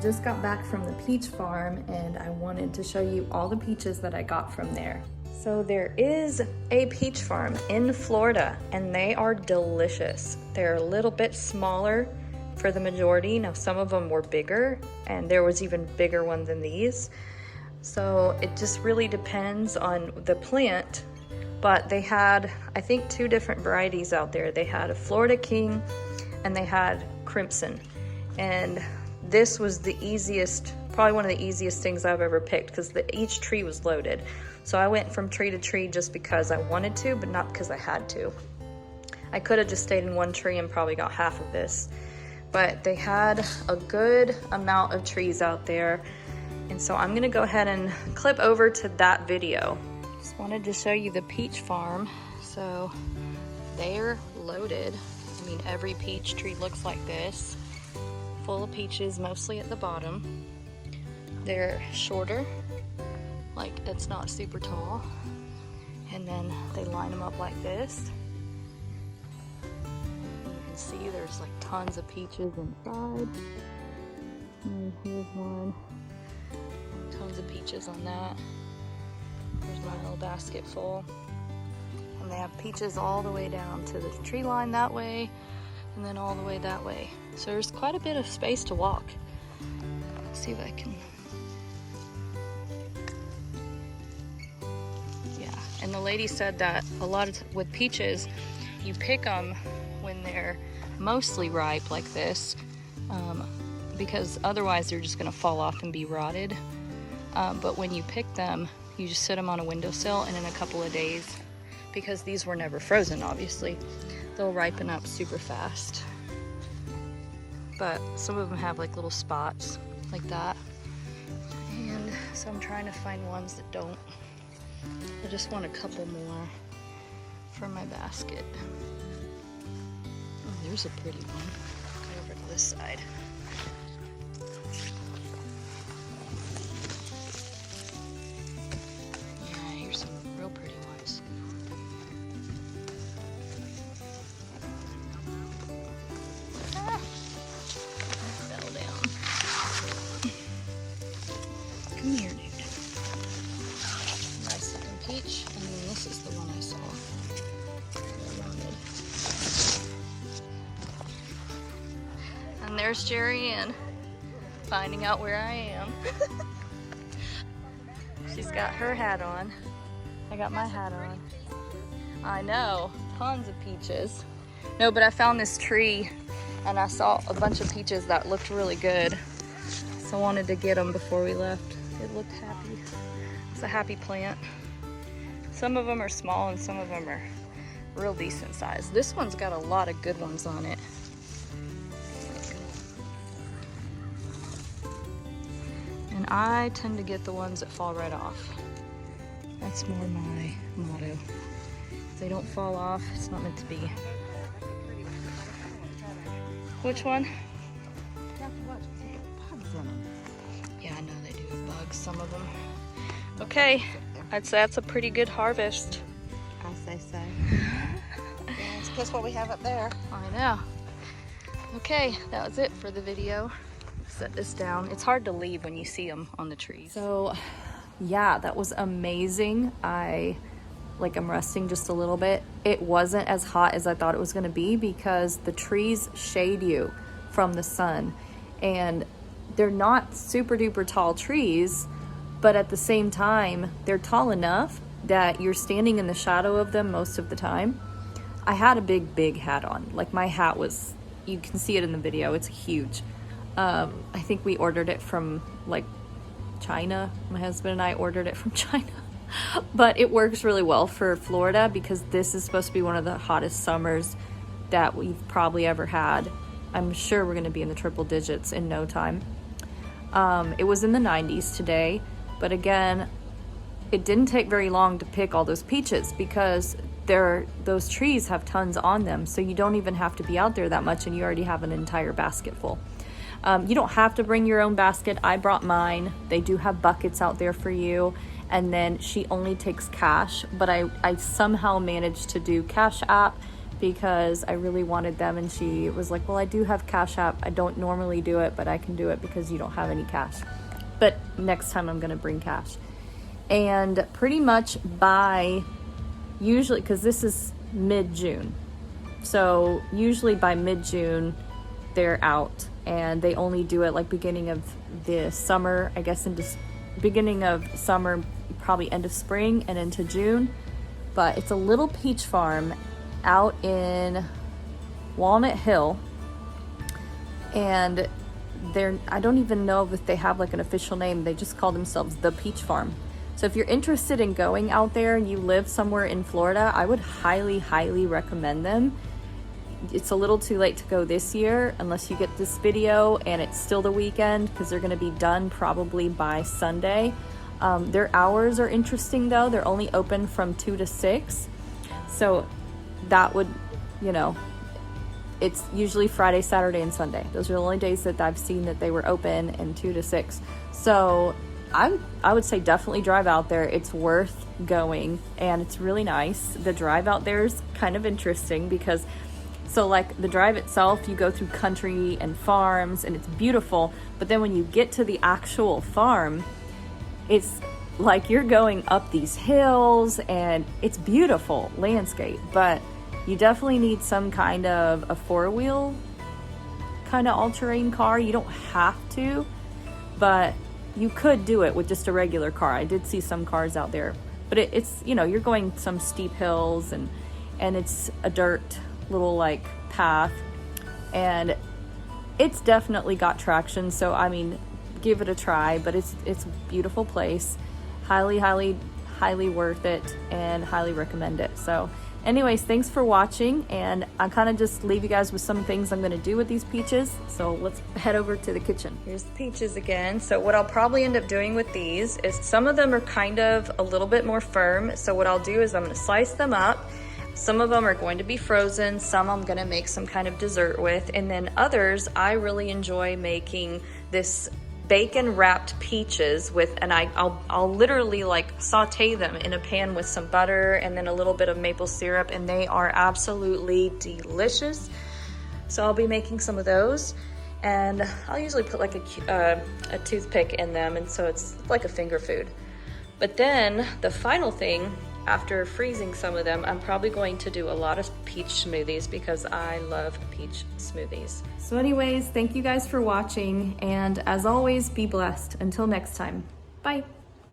just got back from the peach farm and I wanted to show you all the peaches that I got from there. So there is a peach farm in Florida and they are delicious. They're a little bit smaller for the majority. Now some of them were bigger and there was even bigger one than these. So it just really depends on the plant, but they had, I think, 2 different varieties out there. They had a Florida King and they had Crimson. And this was the easiest, probably one of the easiest things I've ever picked because each tree was loaded. So I went from tree to tree just because I wanted to, but not because I had to. I could have just stayed in one tree and probably got half of this. But they had a good amount of trees out there. And so I'm gonna go ahead and clip over to that video. Just wanted to show you the peach farm. So they're loaded. I mean, every peach tree looks like this, full of peaches, mostly at the bottom. They're shorter, like it's not super tall. And then they line them up like this. You can see there's like tons of peaches inside. And here's one. Tons of peaches on that. There's my little basket full. And they have peaches all the way down to the tree line that way, and then all the way that way. So there's quite a bit of space to walk. Let's see if I can. Yeah, and the lady said that a lot of with peaches, you pick them when they're mostly ripe like this, because otherwise they're just gonna fall off and be rotted. But when you pick them, you just sit them on a windowsill, and in a couple of days, because these were never frozen, obviously, they'll ripen up super fast. But some of them have like little spots like that. And so I'm trying to find ones that don't. I just want a couple more for my basket. Oh, there's a pretty one. Go over to this side. Come here, dude. Nice looking peach, and then this is the one I saw. And there's Jerry Ann, finding out where I am. She's got her hat on. I got my hat on. I know, tons of peaches. No, but I found this tree, and I saw a bunch of peaches that looked really good. So I wanted to get them before we left. It looked happy. It's a happy plant. Some of them are small and some of them are real decent size. This one's got a lot of good ones on it. And I tend to get the ones that fall right off. That's more my motto. If they don't fall off, it's not meant to be. Which one? Yeah, I know they do have bugs, some of them. Okay, I'd say that's a pretty good harvest. I say so. That's what we have up there. I know. Okay, that was it for the video. Set this down. It's hard to leave when you see them on the trees. So, yeah, that was amazing. I'm resting just a little bit. It wasn't as hot as I thought it was gonna be because the trees shade you from the sun. And they're not super duper tall trees, but at the same time, they're tall enough that you're standing in the shadow of them most of the time. I had a big hat on. Like my hat was, you can see it in the video, it's huge. I think we ordered it from like China. My husband and I ordered it from China. But it works really well for Florida because this is supposed to be one of the hottest summers that we've probably ever had. I'm sure we're gonna be in the triple digits in no time. It was in the 90s today, but again, it didn't take very long to pick all those peaches because those trees have tons on them, so you don't even have to be out there that much and you already have an entire basket full. You don't have to bring your own basket. I brought mine. They do have buckets out there for you. And then she only takes cash, but I somehow managed to do Cash App because I really wanted them, and she was like, well, I do have Cash App. I don't normally do it, but I can do it because you don't have any cash. But next time I'm gonna bring cash. And pretty much by usually, because this is mid-June, so usually by mid-June they're out, and they only do it like beginning of the summer, I guess into beginning of summer, probably end of spring and into June. But it's a little peach farm out in Walnut Hill, and I don't even know if they have like an official name. They just call themselves the Peach Farm. So if you're interested in going out there and you live somewhere in Florida, I would highly recommend them. It's a little too late to go this year unless you get this video and it's still the weekend, because they're going to be done probably by Sunday. Their hours are interesting though. They're only open from 2 to 6. So that would, you know, it's usually Friday, Saturday, and Sunday. Those are the only days that I've seen that they were open, and 2 to 6. So I would say definitely drive out there. It's worth going, and it's really nice. The drive out there is kind of interesting because, so like the drive itself, you go through country and farms, and it's beautiful. But then when you get to the actual farm, it's like you're going up these hills, and it's beautiful landscape. But you definitely need some kind of a 4-wheel kind of all-terrain car. You don't have to, but you could do it with just a regular car. I did see some cars out there, but it's, you know, you're going some steep hills, and it's a dirt little like path, and it's definitely got traction. So I mean, give it a try. But it's a beautiful place. Highly worth it, and highly recommend it. So anyways, thanks for watching, and I kind of just leave you guys with some things I'm going to do with these peaches. So let's head over to the kitchen. Here's the peaches again. So what I'll probably end up doing with these is, some of them are kind of a little bit more firm. So what I'll do is I'm going to slice them up. Some of them are going to be frozen. Some I'm going to make some kind of dessert with. And then others, I really enjoy making this bacon wrapped peaches with, and I'll literally like saute them in a pan with some butter and then a little bit of maple syrup, and they are absolutely delicious. So I'll be making some of those, and I'll usually put like a toothpick in them, and so it's like a finger food. But then the final thing, after freezing some of them, I'm probably going to do a lot of peach smoothies because I love peach smoothies. So anyways, thank you guys for watching, and as always, be blessed. Until next time, bye.